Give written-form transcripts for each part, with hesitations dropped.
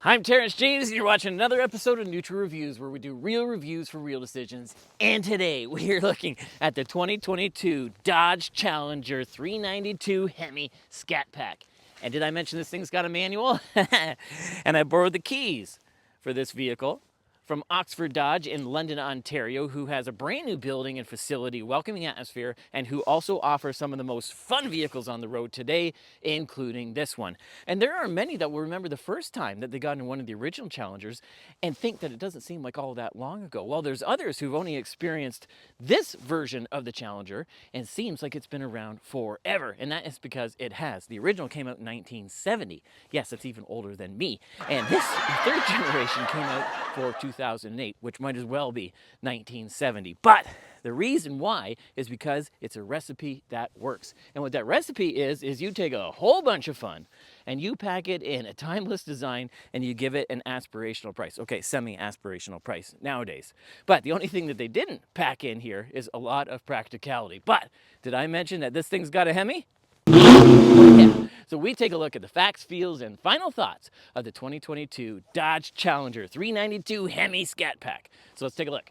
I'm Terrence James, and you're watching another episode of Neutral Reviews, where we do real reviews for real decisions. And today, we are looking at the 2022 Dodge Challenger 392 HEMI Scat Pack. And did I mention this thing's got a manual? And I borrowed the keys for this vehicle from Oxford Dodge in London, Ontario, who has a brand new building and facility, welcoming atmosphere, and who also offers some of the most fun vehicles on the road today, including this one. And there are many that will remember the first time that they got in one of the original Challengers and think that it doesn't seem like all that long ago. Well, there's others who've only experienced this version of the Challenger and it seems like it's been around forever. And that is because it has. The original came out in 1970. Yes, it's even older than me. And this third generation came out for 2008, which might as well be 1970. But the reason why is because it's a recipe that works. And what that recipe is you take a whole bunch of fun and you pack it in a timeless design and you give it an aspirational price. Okay, semi-aspirational price nowadays. But the only thing that they didn't pack in here is a lot of practicality. But did I mention that this thing's got a HEMI? Yeah. So we take a look at the facts, feels, and final thoughts of the 2022 Dodge Challenger 392 HEMI Scat Pack. So let's take a look.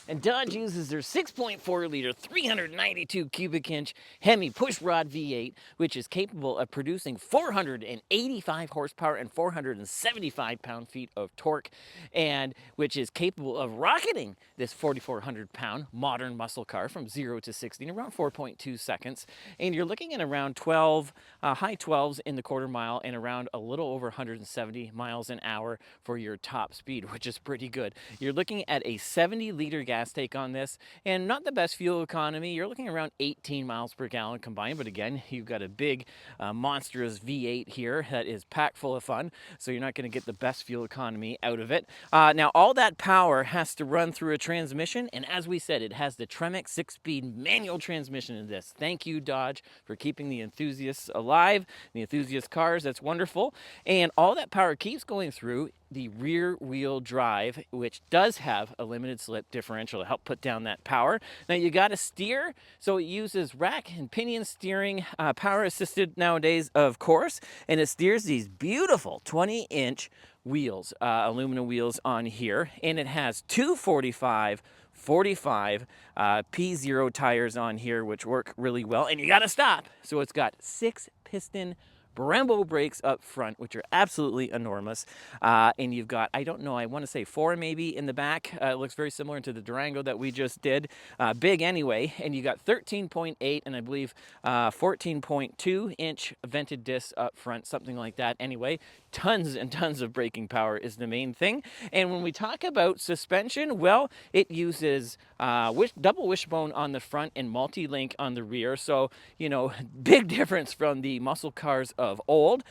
And Dodge uses their 6.4 liter, 392 cubic inch HEMI pushrod V8, which is capable of producing 485 horsepower and 475 pound-feet of torque, and which is capable of rocketing this 4,400 pound modern muscle car from 0 to 60 in around 4.2 seconds. And you're looking at around 12, high 12s in the quarter mile and around a little over 170 miles an hour for your top speed, which is pretty good. You're looking at a 70 liter gas take on this, and not the best fuel economy. You're looking around 18 miles per gallon combined, but again, you've got a big monstrous V8 here that is packed full of fun, so you're not going to get the best fuel economy out of it. Now, all that power has to run through a transmission, and as we said, it has the TREMEC 6-speed manual transmission in this. Thank you, Dodge, for keeping the enthusiasts alive, the enthusiast cars. That's wonderful. And all that power keeps going through the rear wheel drive, which does have a limited slip differential to help put down that power. Now you got to steer, so it uses rack and pinion steering, power assisted nowadays, of course, and it steers these beautiful 20-inch wheels, aluminum wheels on here, and it has two 45 P0 tires on here, which work really well, and you got to stop. So it's got 6-piston Brembo brakes up front, which are absolutely enormous. And you've got, I don't know, I want to say 4 maybe in the back. It looks very similar to the Durango that we just did. Big anyway. And you got 13.8 and I believe 14.2 inch vented discs up front, something like that. Anyway, tons and tons of braking power is the main thing. And when we talk about suspension, well, it uses double wishbone on the front and multi-link on the rear. So, you know, big difference from the muscle cars of old.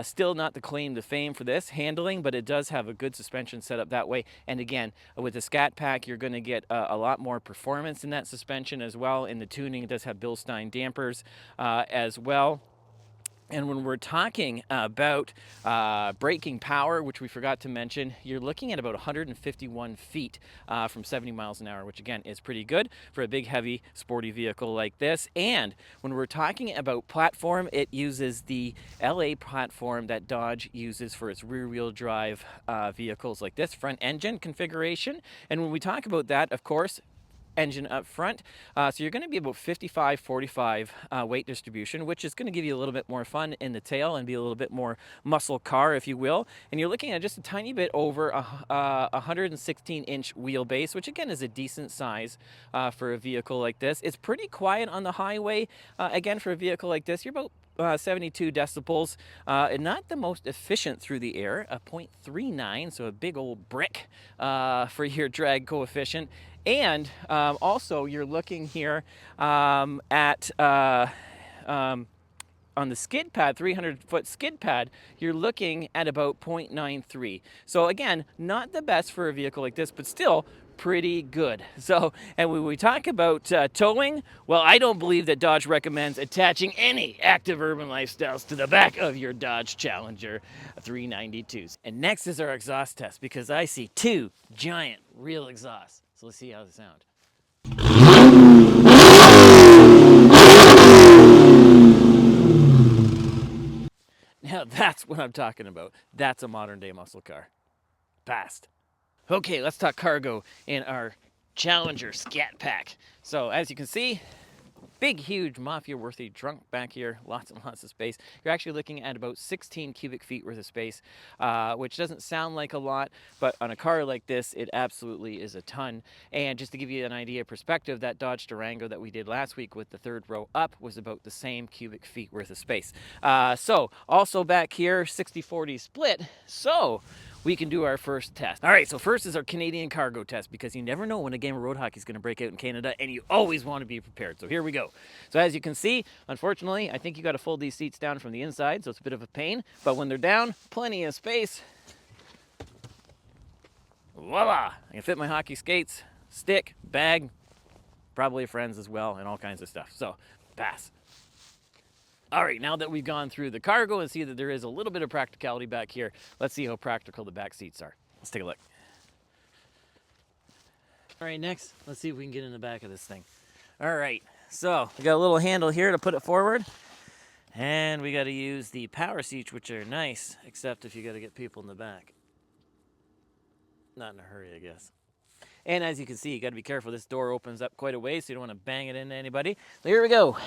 Still not the claim to fame for this handling, but it does have a good suspension set up that way. And again, with the Scat Pack, you're going to get a lot more performance in that suspension as well. In the tuning, it does have Bilstein dampers as well. And when we're talking about braking power, which we forgot to mention, you're looking at about 151 feet from 70 miles an hour, which again is pretty good for a big, heavy, sporty vehicle like this. And when we're talking about platform, it uses the LA platform that Dodge uses for its rear-wheel drive vehicles like this, front engine configuration. And when we talk about that, of course, engine up front. So you're going to be about 55-45 weight distribution, which is going to give you a little bit more fun in the tail and be a little bit more muscle car, if you will. And you're looking at just a tiny bit over a 116-inch wheelbase, which again is a decent size for a vehicle like this. It's pretty quiet on the highway. Again, for a vehicle like this, you're about 72 decibels, and not the most efficient through the air, a 0.39, so a big old brick for your drag coefficient. And also you're looking here at on the skid pad, 300-foot skid pad, you're looking at about 0.93. So again, not the best for a vehicle like this, but still pretty good. So, and when we talk about towing, well, I don't believe that Dodge recommends attaching any active urban lifestyles to the back of your Dodge Challenger 392s. And next is our exhaust test, because I see 2 giant real exhausts. So let's see how they sound. what I'm talking about. That's a modern day muscle car. Fast. Okay, let's talk cargo in our Challenger Scat Pack. So as you can see, big, huge, mafia-worthy trunk back here, lots and lots of space. You're actually looking at about 16 cubic feet worth of space, which doesn't sound like a lot, but on a car like this, it absolutely is a ton. And just to give you an idea of perspective, that Dodge Durango that we did last week with the third row up was about the same cubic feet worth of space. So also back here, 60-40 split. So we can do our first test. All right, so first is our Canadian cargo test, because you never know when a game of road hockey is going to break out in Canada, and you always want to be prepared. So here we go. So as you can see, unfortunately, I think you got to fold these seats down from the inside, so it's a bit of a pain, but when they're down, plenty of space. Voila! I can fit my hockey skates, stick, bag, probably friends as well, and all kinds of stuff. So, pass. All right, now that we've gone through the cargo and see that there is a little bit of practicality back here, let's see how practical the back seats are. Let's take a look. All right, next, let's see if we can get in the back of this thing. All right, so we got a little handle here to put it forward, and we got to use the power seats, which are nice, except if you got to get people in the back. Not in a hurry, I guess. And as you can see, you got to be careful. This door opens up quite a ways, so you don't want to bang it into anybody. So here we go.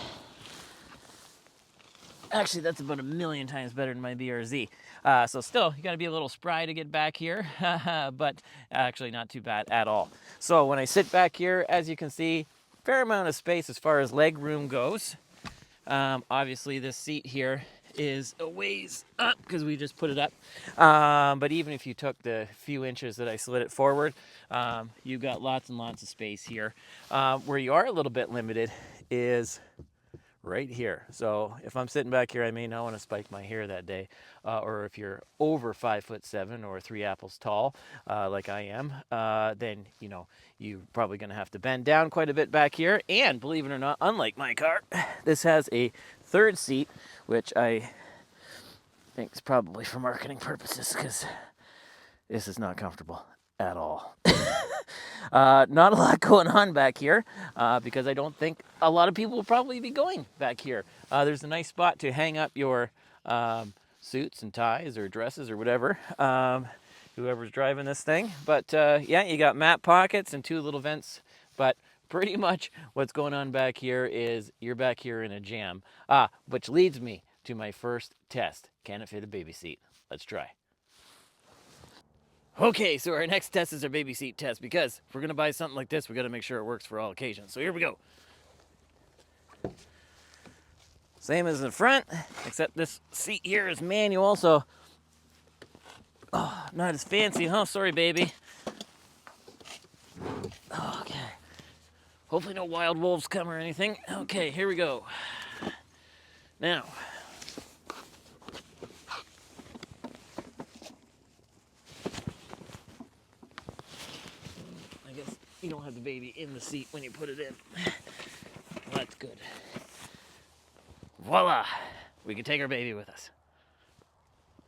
Actually, that's about 1,000,000 times better than my BRZ. So still, you got to be a little spry to get back here, but actually not too bad at all. So when I sit back here, as you can see, fair amount of space as far as leg room goes. Obviously, this seat here is a ways up because we just put it up. But even if you took the few inches that I slid it forward, you've got lots and lots of space here. Where you are a little bit limited is right here. So if I'm sitting back here, I may not want to spike my hair that day. Or if you're over 5'7" or 3 apples tall, like I am, then you're probably going to have to bend down quite a bit back here. And believe it or not, unlike my car, this has a third seat, which I think is probably for marketing purposes, because this is not comfortable at all. Not a lot going on back here, because I don't think a lot of people will probably be going back here. There's a nice spot to hang up your suits and ties or dresses or whatever, whoever's driving this thing. But yeah, you got map pockets and 2 little vents, but pretty much what's going on back here is you're back here in a jam. Which leads me to my first test. Can it fit a baby seat? Let's try. Okay, so our next test is our baby seat test, because if we're going to buy something like this, we got to make sure it works for all occasions. So here we go. Same as in the front, except this seat here is manual, so not as fancy, huh? Sorry, baby. Okay. Hopefully no wild wolves come or anything. Okay, here we go. Now, I guess you don't have the baby in the seat when you put it in. Well, that's good. Voila! We can take our baby with us.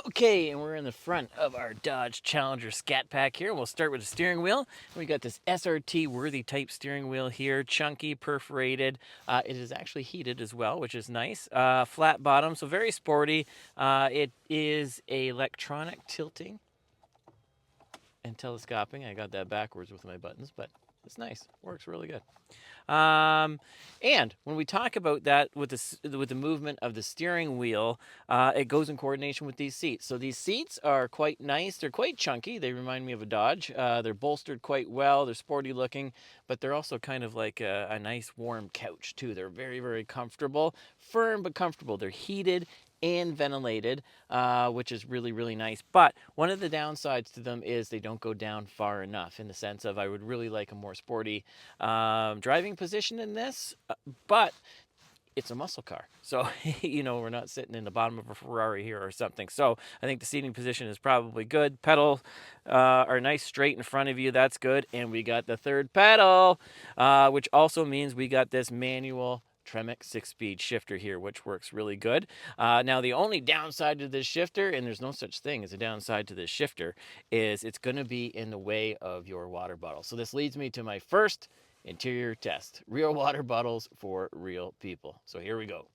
Okay, and we're in the front of our Dodge Challenger Scat Pack here. We'll start with the steering wheel. We got this SRT-worthy type steering wheel here, chunky, perforated. It is actually heated as well, which is nice. Flat bottom, so very sporty. It is electronic tilting and telescoping. I got that backwards with my buttons, but it's nice. Works really good. And when we talk about that with the movement of the steering wheel, it goes in coordination with these seats. So these seats are quite nice. They're quite chunky. They remind me of a Dodge. They're bolstered quite well. They're sporty looking, but they're also kind of like a nice warm couch too. They're very, very comfortable, firm but comfortable. They're heated and ventilated, which is really, really nice. But one of the downsides to them is they don't go down far enough, in the sense of I would really like a more sporty driving position in this, but it's a muscle car. So, we're not sitting in the bottom of a Ferrari here or something. So I think the seating position is probably good. Pedals are nice straight in front of you. That's good. And we got the third pedal, which also means we got this manual TREMEC 6-speed shifter here, which works really good. Now, the only downside to this shifter, and there's no such thing as a downside to this shifter, is it's going to be in the way of your water bottle. So this leads me to my first interior test. Real water bottles for real people. So here we go.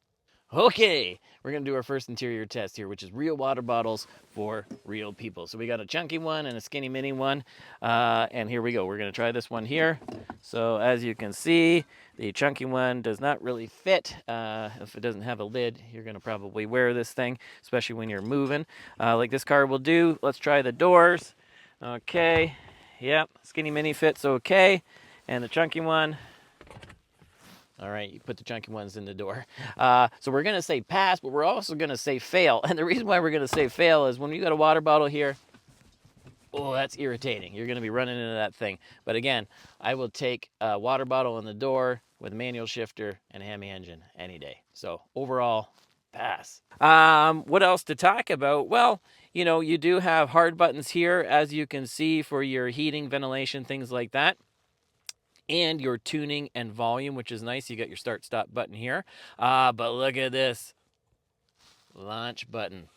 Okay, we're gonna do our first interior test here, which is real water bottles for real people. So we got a chunky one and a skinny mini one, and here we go. We're gonna try this one here. So as you can see, the chunky one does not really fit. If it doesn't have a lid, you're gonna probably wear this thing, especially when you're moving, like this car will do. Let's try the doors. Okay, yep, skinny mini fits okay, and the chunky one. All right, you put the chunky ones in the door. So we're gonna say pass, but we're also gonna say fail. And the reason why we're gonna say fail is when you got a water bottle here, oh, that's irritating. You're gonna be running into that thing. But again, I will take a water bottle in the door with a manual shifter and a HEMI engine any day. So overall, pass. What else to talk about? Well, you know, you do have hard buttons here, as you can see, for your heating, ventilation, things like that, and your tuning and volume, which is nice. You got your start stop button here. But look at this launch button.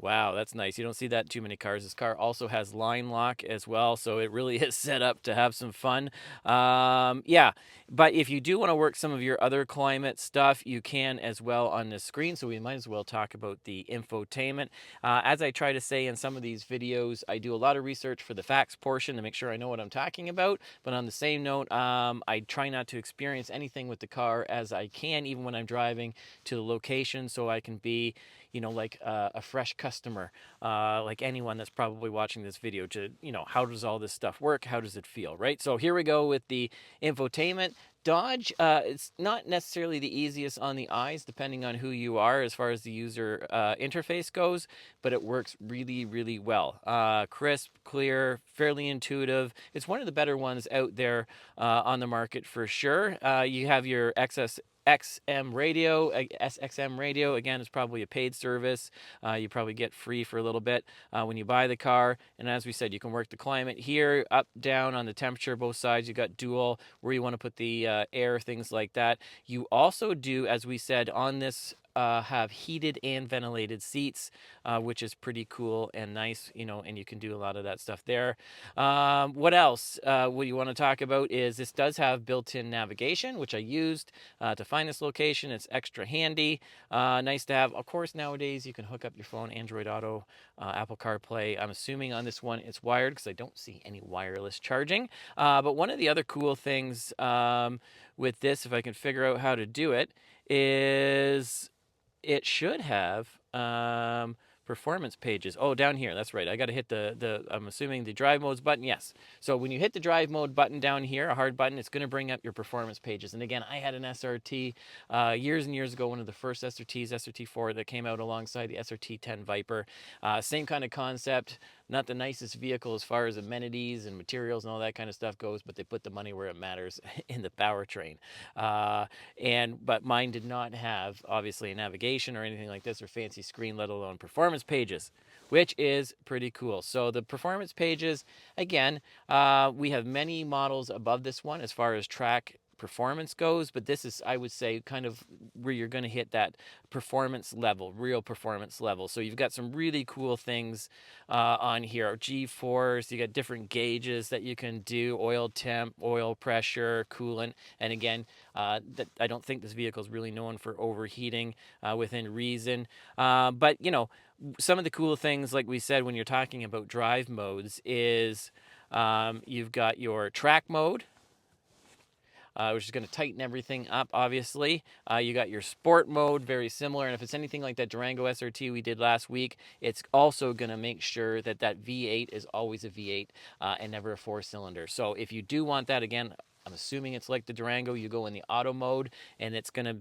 Wow, that's nice. You don't see that in too many cars. This car also has line lock as well, so it really is set up to have some fun. Yeah, but if you do want to work some of your other climate stuff, you can as well on this screen, so we might as well talk about the infotainment. As I try to say in some of these videos, I do a lot of research for the facts portion to make sure I know what I'm talking about, but on the same note, I try not to experience anything with the car as I can, even when I'm driving to the location, so I can be, you know, like a fresh customer, like anyone that's probably watching this video, to, you know, how does all this stuff work? How does it feel, right? So here we go with the infotainment. Dodge, it's not necessarily the easiest on the eyes, depending on who you are as far as the user interface goes, but it works really, really well. Crisp, clear, fairly intuitive. It's one of the better ones out there on the market for sure. You have your XM radio, SXM radio. Again, it's probably a paid service. You probably get free for a little bit when you buy the car. And as we said, you can work the climate here, up, down on the temperature, both sides. You got dual, where you want to put the air, things like that. You also do, as we said, on this have heated and ventilated seats, which is pretty cool and nice, you know, and you can do a lot of that stuff there. What else? What you want to talk about is this does have built-in navigation, which I used to find this location. It's extra handy, nice to have. Of course, nowadays you can hook up your phone, Android Auto, Apple CarPlay. I'm assuming on this one it's wired because I don't see any wireless charging. But one of the other cool things with this, if I can figure out how to do it, is it should have performance pages. Oh, down here. That's right. I got to hit I'm assuming the drive modes button. Yes. So when you hit the drive mode button down here, a hard button, it's going to bring up your performance pages. And again, I had an SRT years and years ago, one of the first SRTs, SRT4, that came out alongside the SRT10 Viper. Same kind of concept. Not the nicest vehicle as far as amenities and materials and all that kind of stuff goes, but they put the money where it matters in the powertrain. But mine did not have, obviously, a navigation or anything like this, or fancy screen, let alone performance pages, which is pretty cool. So the performance pages, again, we have many models above this one as far as track performance goes, but this is, I would say, kind of where you're going to hit that performance level, real performance level. So you've got some really cool things on here. G-force, you got different gauges that you can do, oil temp, oil pressure, coolant, and again, I don't think this vehicle is really known for overheating within reason, but you know, some of the cool things, like we said, when you're talking about drive modes, is you've got your track mode, which is going to tighten everything up, obviously. You got your sport mode, very similar. And if it's anything like that Durango SRT we did last week, it's also going to make sure that that V8 is always a V8 and never a 4-cylinder. So if you do want that, again, I'm assuming it's like the Durango, you go in the auto mode, and it's going to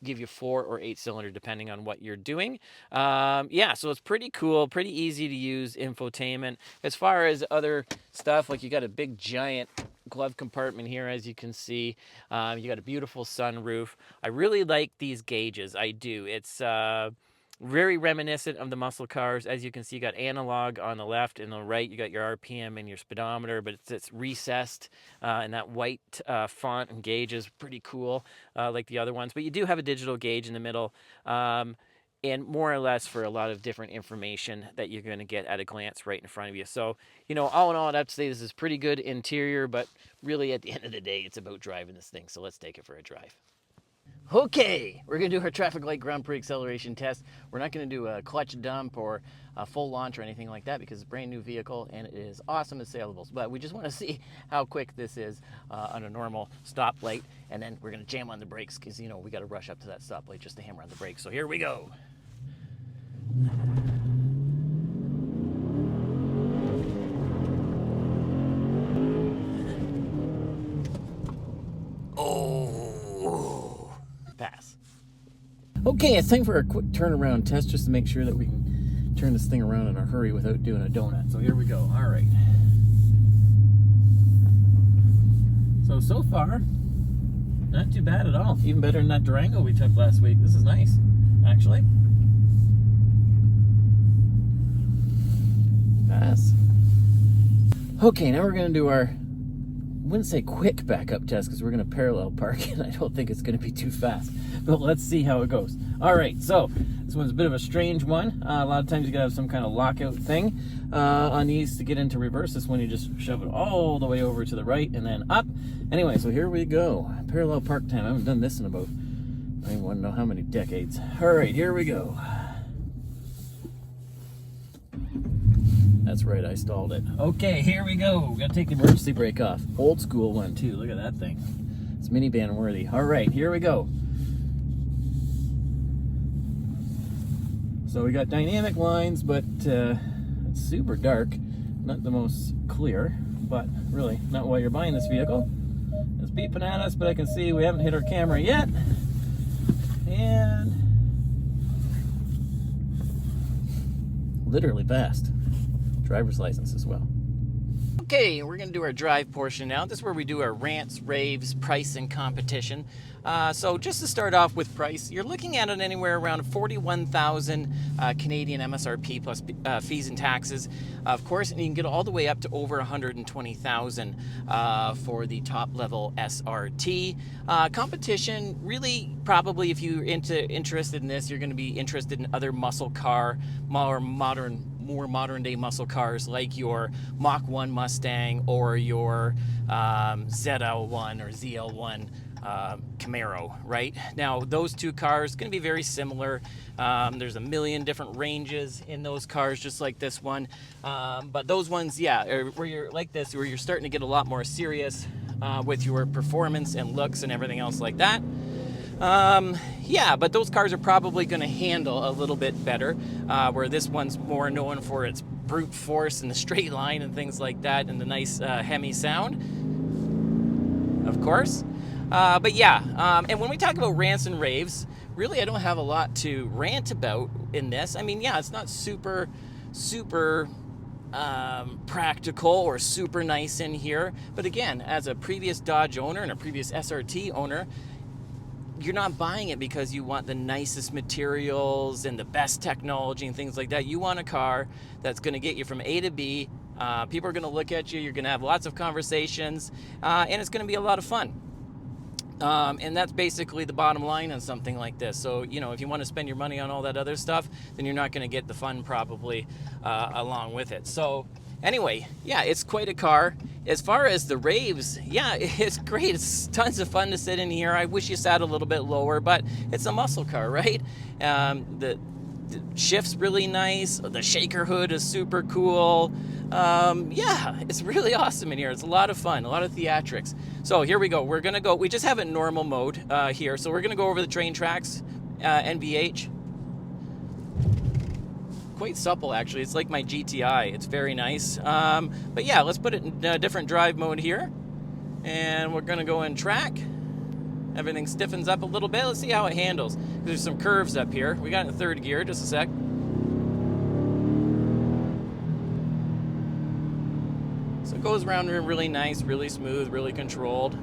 give you 4 or 8-cylinder depending on what you're doing. Yeah, so it's pretty cool, pretty easy to use infotainment. As far as other stuff, like you got a big giant glove compartment here, as you can see. You got a beautiful sunroof. I really like these gauges. I do. It's very reminiscent of the muscle cars. As you can see, you got analog on the left, and on the right you got your RPM and your speedometer, but it's recessed, and that white font and gauge is pretty cool, like the other ones. But you do have a digital gauge in the middle, and more or less for a lot of different information that you're going to get at a glance right in front of you. So, you know, all in all, I'd have to say this is pretty good interior, but really at the end of the day, it's about driving this thing. So let's take it for a drive. Okay, we're going to do our traffic light Grand Prix acceleration test. We're not going to do a clutch dump or a full launch or anything like that because it's a brand new vehicle and it is awesome and saleable. But we just want to see how quick this is on a normal stoplight, and then we're going to jam on the brakes because, you know, we got to rush up to that stoplight just to hammer on the brakes. So here we go. Oh, pass. Okay, it's time for a quick turnaround test just to make sure that we can turn this thing around in a hurry without doing a donut. So here we go. All right. So far, not too bad at all. Even better than that Durango we took last week. This is nice, actually. Pass. Okay, now we're going to do our, I wouldn't say quick backup test because we're going to parallel park and I don't think it's going to be too fast. But let's see how it goes. All right, so this one's a bit of a strange one. A lot of times you got to have some kind of lockout thing on these to get into reverse. This one you just shove it all the way over to the right and then up. Anyway, so here we go. Parallel park time. I haven't done this in about, I don't even want to know how many decades. All right, here we go. That's right, I stalled it. Okay, here we go. We're gonna take the emergency brake off. Old school one too, look at that thing. It's minivan worthy. All right, here we go. So we got dynamic lines, but it's super dark. Not the most clear, but really not why you're buying this vehicle. It's beeping at us, but I can see we haven't hit our camera yet. And literally passed. Driver's license as well. Okay, we're gonna do our drive portion now. This is where we do our rants, raves, price, and competition. So just to start off with price, you're looking at it anywhere around 41,000 Canadian MSRP plus fees and taxes, of course, and you can get all the way up to over 120,000 for the top level SRT. Competition, really, probably if you're interested in this, you're going to be interested in other muscle car, more modern day muscle cars like your Mach 1 Mustang or your ZL1 or ZL1 Camaro, right? Now, those two cars going to be very similar. There's a million different ranges in those cars, just like this one. But those ones, yeah, where you're like this, where you're starting to get a lot more serious with your performance and looks and everything else like that. Yeah, but those cars are probably going to handle a little bit better, where this one's more known for its brute force and the straight line and things like that, and the nice HEMI sound, of course. But yeah, and when we talk about rants and raves, really I don't have a lot to rant about in this. I mean, yeah, it's not super practical or super nice in here, but again, as a previous Dodge owner and a previous SRT owner, you're not buying it because you want the nicest materials and the best technology and things like that. You want a car that's going to get you from A to B. People are going to look at you. You're going to have lots of conversations, and it's going to be a lot of fun. And that's basically the bottom line on something like this. So, you know, if you want to spend your money on all that other stuff, then you're not going to get the fun probably along with it. So anyway, yeah, it's quite a car. As far as the raves, yeah, it's great. It's tons of fun to sit in here. I wish you sat a little bit lower, but it's a muscle car, right? The shift's really nice. The shaker hood is super cool. Yeah, it's really awesome in here. It's a lot of fun, a lot of theatrics. So here we go. We're going to go. We just have it in normal mode here. So we're going to go over the train tracks, NVH. Quite supple, actually. It's like my GTI. It's very nice. But yeah, let's put it in a different drive mode here. And we're going to go in track. Everything stiffens up a little bit. Let's see how it handles. There's some curves up here. We got it in third gear. Just a sec. So it goes around really nice, really smooth, really controlled.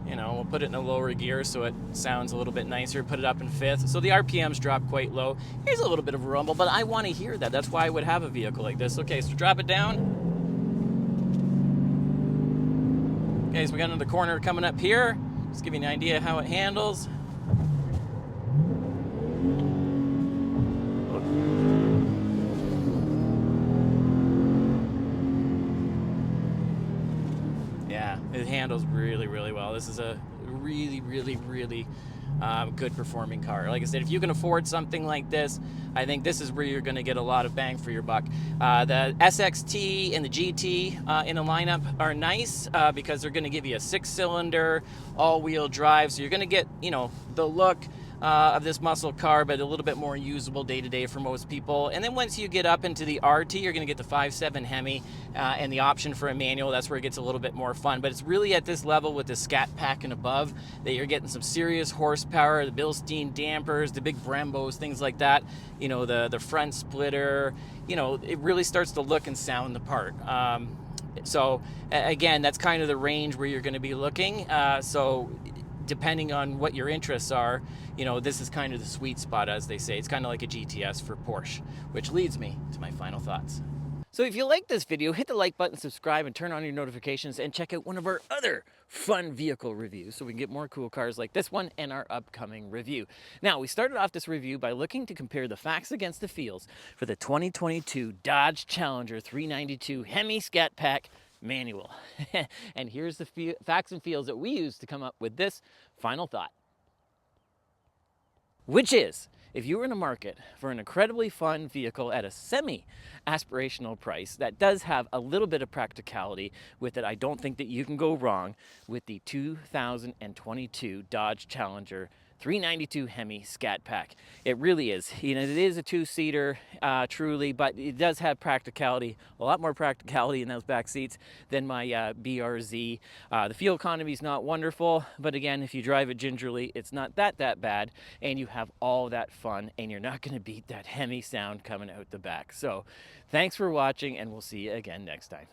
You know, we'll put it in a lower gear so it sounds a little bit nicer. Put it up in fifth. So the RPMs drop quite low. Here's a little bit of a rumble, but I want to hear that. That's why I would have a vehicle like this. Okay, so drop it down. Okay, so we got another corner coming up here. Just give you an idea how it handles. Yeah, it handles really, really well. This is a really, really, really good performing car. Like I said, if you can afford something like this, I think this is where you're going to get a lot of bang for your buck. The SXT and the GT in a lineup are nice because they're going to give you a 6-cylinder all-wheel drive, so you're going to get, you know, the look of this muscle car, but a little bit more usable day to day for most people. And then once you get up into the RT, you're going to get the 5.7 HEMI and the option for a manual. That's where it gets a little bit more fun. But it's really at this level with the Scat Pack and above that you're getting some serious horsepower, the Bilstein dampers, the big Brembos, things like that. You know, the front splitter. You know, it really starts to look and sound the part. So again, that's kind of the range where you're going to be looking. So depending on what your interests are, you know, this is kind of the sweet spot, as they say. It's kind of like a GTS for Porsche, which leads me to my final thoughts. So if you like this video, hit the like button, subscribe, and turn on your notifications, and check out one of our other fun vehicle reviews so we can get more cool cars like this one and our upcoming review. Now, we started off this review by looking to compare the facts against the feels for the 2022 Dodge Challenger 392 HEMI Scat Pack manual. And here's the facts and feels that we used to come up with this final thought. Which is, if you were in a market for an incredibly fun vehicle at a semi-aspirational price that does have a little bit of practicality with it, I don't think that you can go wrong with the 2022 Dodge Challenger 392 HEMI Scat Pack. It really is. You know, it is a two-seater, truly, but it does have practicality, a lot more practicality in those back seats than my BRZ. The fuel economy is not wonderful, but again, if you drive it gingerly, it's not that bad, and you have all that fun, and you're not going to beat that HEMI sound coming out the back. So, thanks for watching, and we'll see you again next time.